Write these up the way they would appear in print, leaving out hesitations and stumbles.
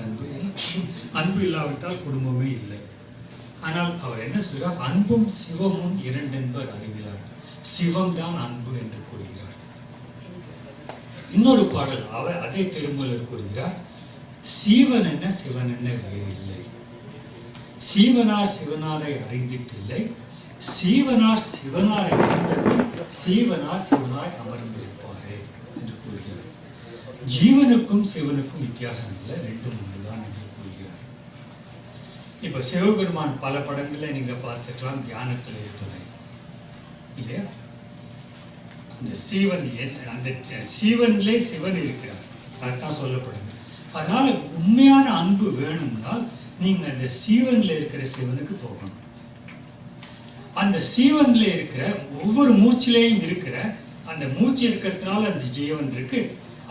அன்பு. அன்பு இல்லாவிட்டால் குடும்பமே இல்லை. ஆனால் அவர் என்ன சொல்கிறார்? அன்பும் சிவமும் இரண்டென்பர் அறிகிறார், சிவம் தான் அன்பு என்று கூறுகிறார். இன்னொரு பாடல் அதே திருமூலர் கூறுகிறார், சீவன் என்ன சிவன் என்ன வேறு இல்லை, சீவனார் சிவனாரை அறிந்திட்டில்லை, சீவனார் சிவனாரை அறிந்தபின் சீவனார் சிவனாய் அமர்ந்திருப்பாரே என்று கூறுகிறார். ஜீவனுக்கும் சிவனுக்கும் வித்தியாசம் இல்லை, ரெண்டும் ஒன்றுதான் என்று கூறுகிறார். இப்ப சிவபெருமான் பல படங்களை நீங்க பார்த்துக்கலாம், தியானத்தில் இருப்பதை இல்லையா? அந்த சீவன் அந்த சீவனிலே சிவன் இருக்கிறார், அதுதான் சொல்லப்படுது. அதனால உண்மையான அன்பு வேணும்னால் நீங்க அந்த சீவன்ல இருக்கிற சிவனுக்கு போகணும். அந்த சீவன்ல இருக்கிற ஒவ்வொரு மூச்சிலேயும் இருக்கிற அந்த மூச்சு இருக்கிறதுனால அந்த ஜீவன் இருக்கு.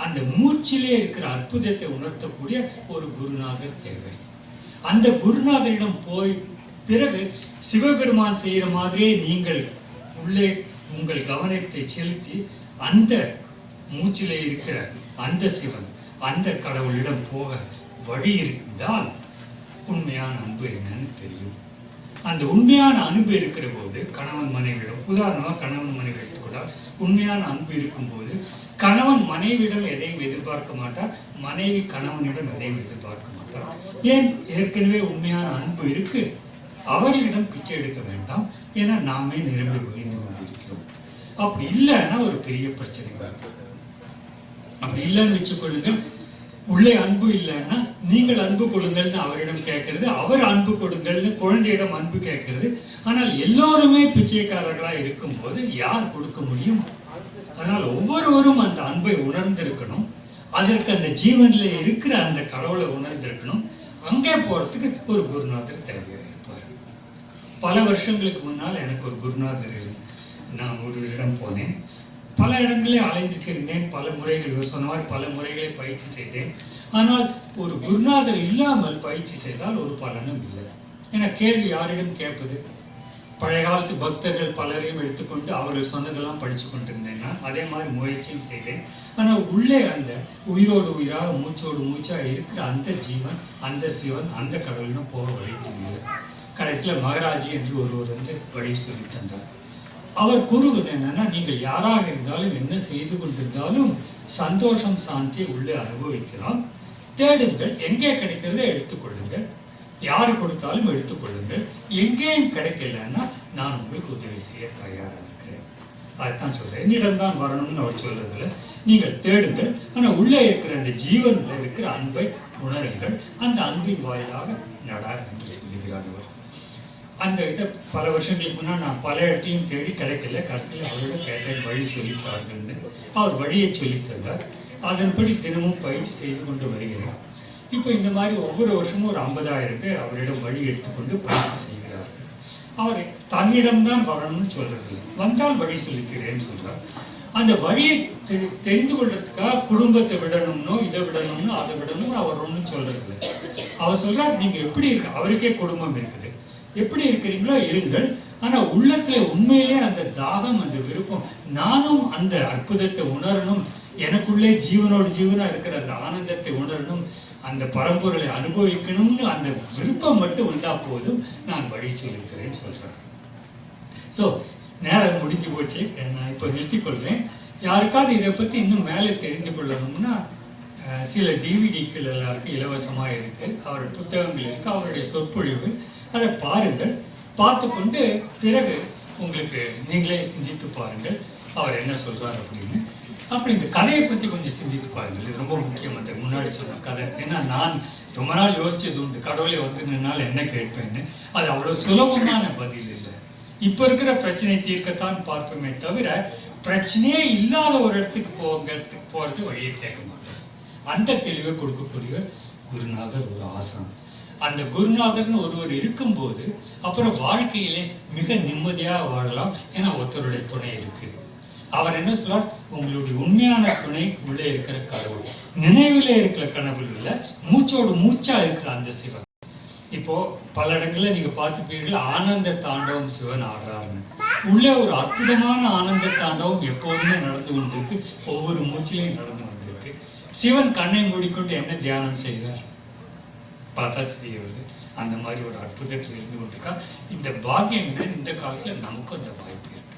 அந்த மூச்சிலே இருக்கிற அற்புதத்தை உணர்த்தக்கூடிய ஒரு குருநாதர் தேவை. அந்த குருநாதரிடம் போய் பிறகு சிவபெருமான் செய்கிற மாதிரியே நீங்கள் உள்ளே உங்கள் கவனத்தை செலுத்தி அந்த மூச்சிலே இருக்கிற அந்த சிவன் அந்த கடவுளிடம் போக வழி இருந்தால் உண்மையான அன்பு என்னன்னு தெரியும். அந்த உண்மையான அன்பு இருக்கிற போது கணவன் மனைவியிடம், உதாரணமாக கணவன் மனைவி எடுத்துக்கூடாது, உண்மையான அன்பு இருக்கும்போது கணவன் மனைவியிடம் எதையும் எதிர்பார்க்க மாட்டார், மனைவி கணவனிடம் எதையும் எதிர்பார்க்க மாட்டார். ஏன்? ஏற்கனவே உண்மையான அன்பு இருக்கு. அவர்களிடம் பிச்சை எடுக்க வேண்டாம், ஏன்னா நாமே நிரம்பி வழிந்து கொண்டிருக்கிறோம். அப்படி இல்லைன்னா ஒரு பெரிய பிரச்சனை வருது. அப்படி இல்லைன்னு வச்சுக்கொள்ளுங்கள், உள்ளே அன்பு இல்லைன்னா நீங்கள் அன்பு கொடுங்கள்னு அவரிடம் கேட்கறது, அவர் அன்பு கொடுங்கள்னு குழந்தையிடம் அன்பு கேட்கறது. ஆனால் எல்லோருமே பிச்சைக்காரர்களா இருக்கும்போது யார் கொடுக்க முடியும்? அதனால் ஒவ்வொருவரும் அந்த அன்பை உணர்ந்திருக்கணும். அதற்கு அந்த ஜீவனில் இருக்கிற அந்த கடவுளை உணர்ந்திருக்கணும். அங்கே போறதுக்கு ஒரு குருநாதர் தேவையிருப்பார். பல வருஷங்களுக்கு முன்னால் எனக்கு ஒரு குருநாதர், நான் ஒரு இடம் போனேன், பல இடங்களே அலைந்து திரிந்தேன், பல முறைகள் சொன்ன மாதிரி பல முறைகளை பயிற்சி செய்தேன். ஆனால் ஒரு குருநாதர் இல்லாமல் பயிற்சி செய்தால் ஒரு பலனும் இல்லை. ஏன்னா கேள்வி யாரிடம் கேட்பது? பழைய காலத்து பக்தர்கள் பலரையும் எடுத்துக்கொண்டு அவர்கள் சொன்னதெல்லாம் படித்து கொண்டிருந்தேன்னா அதே மாதிரி முயற்சியும் செய்தேன். ஆனால் உள்ளே அந்த உயிரோடு உயிராக மூச்சோடு மூச்சாக இருக்கிற அந்த ஜீவன், அந்த சிவன், அந்த கடவுளிடம் போக வழி தெரியல. கடைசியில் மகராஜி என்று ஒருவர் வந்து வழி சொல்லி தந்தார். அவர் கூறுவது என்னன்னா, நீங்கள் யாராக இருந்தாலும் என்ன செய்து கொண்டிருந்தாலும் சந்தோஷம் சாந்தியை உள்ளே அனுபவிக்கலாம். தேடுங்கள், எங்கே கிடைக்கிறத எடுத்துக்கொள்ளுங்கள், யாரு கொடுத்தாலும் எடுத்துக்கொள்ளுங்கள். எங்கேயும் கிடைக்கலன்னா நான் உங்களுக்கு உதவி செய்ய தயாராக இருக்கிறேன். அதுதான் சொல்றேன். என்னிடம் தான் வரணும்னு அவர் சொல்றதுல நீங்கள் தேடுங்கள், ஆனால் உள்ளே இருக்கிற அந்த ஜீவன்ல இருக்கிற அன்பை உணருங்கள். அந்த அன்பின் வாயிலாக நடா என்று சொல்லுகிறார் அவர். அந்த இதை பல வருஷங்களுக்கு முன்னால் நான் பல இடத்தையும் தேடி கிடைக்கல. கடைசியில் அவரிடம் கேட்டேன், வழி சொல்லித்தார்கள்னு. அவர் வழியை சொல்லித்தந்தார். அதன்படி தினமும் பயிற்சி செய்து கொண்டு வருகிறார். இப்போ இந்த மாதிரி ஒவ்வொரு வருஷமும் ஒரு 50,000 பேர் அவரிடம் வழி எடுத்துக்கொண்டு பயிற்சி செய்கிறார். அவர் தன்னிடம்தான் வரணும்னு சொல்றது, வந்தால் வழி சொல்லிக்கிறேன்னு சொல்றார். அந்த வழியை தெரிந்து கொள்றதுக்காக குடும்பத்தை விடணும்னோ இதை விடணும்னோ அதை விடணும் அவர் ஒன்றும் சொல்றது இல்லை. அவர் சொல்றார், நீங்க எப்படி இருக்கு, அவருக்கே குடும்பம் இருக்குது, எப்படி இருக்கிறீங்களோ இருங்கள். ஆனா உள்ளத்துல உண்மையிலே அந்த தாகம், அந்த விருப்பம், நானும் அந்த அற்புதத்தை உணரணும், எனக்குள்ளே ஜீவனோடு ஜீவனா இருக்கிற அந்த ஆனந்தத்தை உணரணும், அந்த பரம்பொருளை அனுபவிக்கணும்னு அந்த விருப்பம் மட்டும் உண்டா போதும், நான் வழி சொல்லிக்கிறேன்னு சொல்றேன். ஸோ நேரம் முடிஞ்சு போச்சு, நான் இப்போ நிறுத்திக் கொள்றேன். யாருக்காவது இதை பத்தி இன்னும் மேலே தெரிந்து கொள்ளணும்னா சில டிவிடிக்கள் எல்லாருக்கும் இலவசமாக இருக்கு, அவருடைய புத்தகங்கள் இருக்கு, அவருடைய சொற்பொழிவு, அதை பாருங்கள். பார்த்து கொண்டு பிறகு உங்களுக்கு நீங்களே சிந்தித்து பாருங்கள் அவர் என்ன சொல்றார் அப்படின்னு. அப்புறம் இந்த கதையை பற்றி கொஞ்சம் சிந்தித்து பாருங்கள், இது ரொம்ப முக்கியம். அந்த முன்னாடி சொன்ன கதை, ஏன்னா நான் ரொம்ப நாள் யோசிச்சது உண்டு, கடவுளை வந்து நின்னால் என்ன கேட்பேன்னு. அது அவ்வளோ சுலபமான பதில் இல்லை. இப்போ இருக்கிற பிரச்சனை தீர்க்கத்தான் பார்ப்போமே தவிர பிரச்சனையே இல்லாத ஒரு இடத்துக்கு போகிறது வழியை கேட்க மாட்டோம். அந்த தெளிவை கொடுக்கக்கூடிய குருநாதர் ஒரு ஆசான். அந்த குருநாதர்னு ஒருவர் இருக்கும்போது அப்புறம் வாழ்க்கையிலே மிக நிம்மதியாக வாழலாம். ஏன்னா ஒருத்தருடைய துணை இருக்கு. அவர் என்ன சொல்றார், உங்களுடைய உண்மையான துணை உள்ளே இருக்கிற கடவுள், நினைவிலே இருக்கிற கடவுள் இல்லை, மூச்சோடு மூச்சா இருக்கிற அந்த சிவன். இப்போ பல இடங்கள்ல நீங்க பார்த்துப்பீர்கள், ஆனந்த தாண்டவம் சிவன் ஆடுறாருன்னு. உள்ளே ஒரு அற்புதமான ஆனந்த தாண்டவம் எப்போதுமே நடந்து கொண்டிருக்கு, ஒவ்வொரு மூச்சிலையும் நடந்து கொண்டிருக்கு. சிவன் கண்ணை மூடிக்கொண்டு என்ன தியானம் செய்கிறார்? பார்த்தா தெரிய வருது. அந்த மாதிரி ஒரு அற்புதத்தில் இருந்து கொண்டிருக்கா. இந்த பாக்கியம் என்ன, இந்த காலத்தில் நமக்கும் அந்த வாய்ப்பு இருக்கு.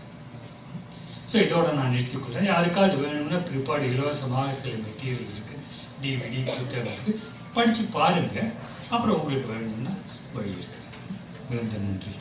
ஸோ இதோட நான் நிறுத்திக்கொள்கிறேன். யாருக்காவது வேணும்னா பிற்பாடு இலவசமாக சில மெட்டீரியல் இருக்கு, டிவிடி புத்தகம் இருக்கு, படித்து பாருங்க. அப்புறம் உங்களுக்கு வேணும்னா வழி இருக்கு. மிகுந்த நன்றி.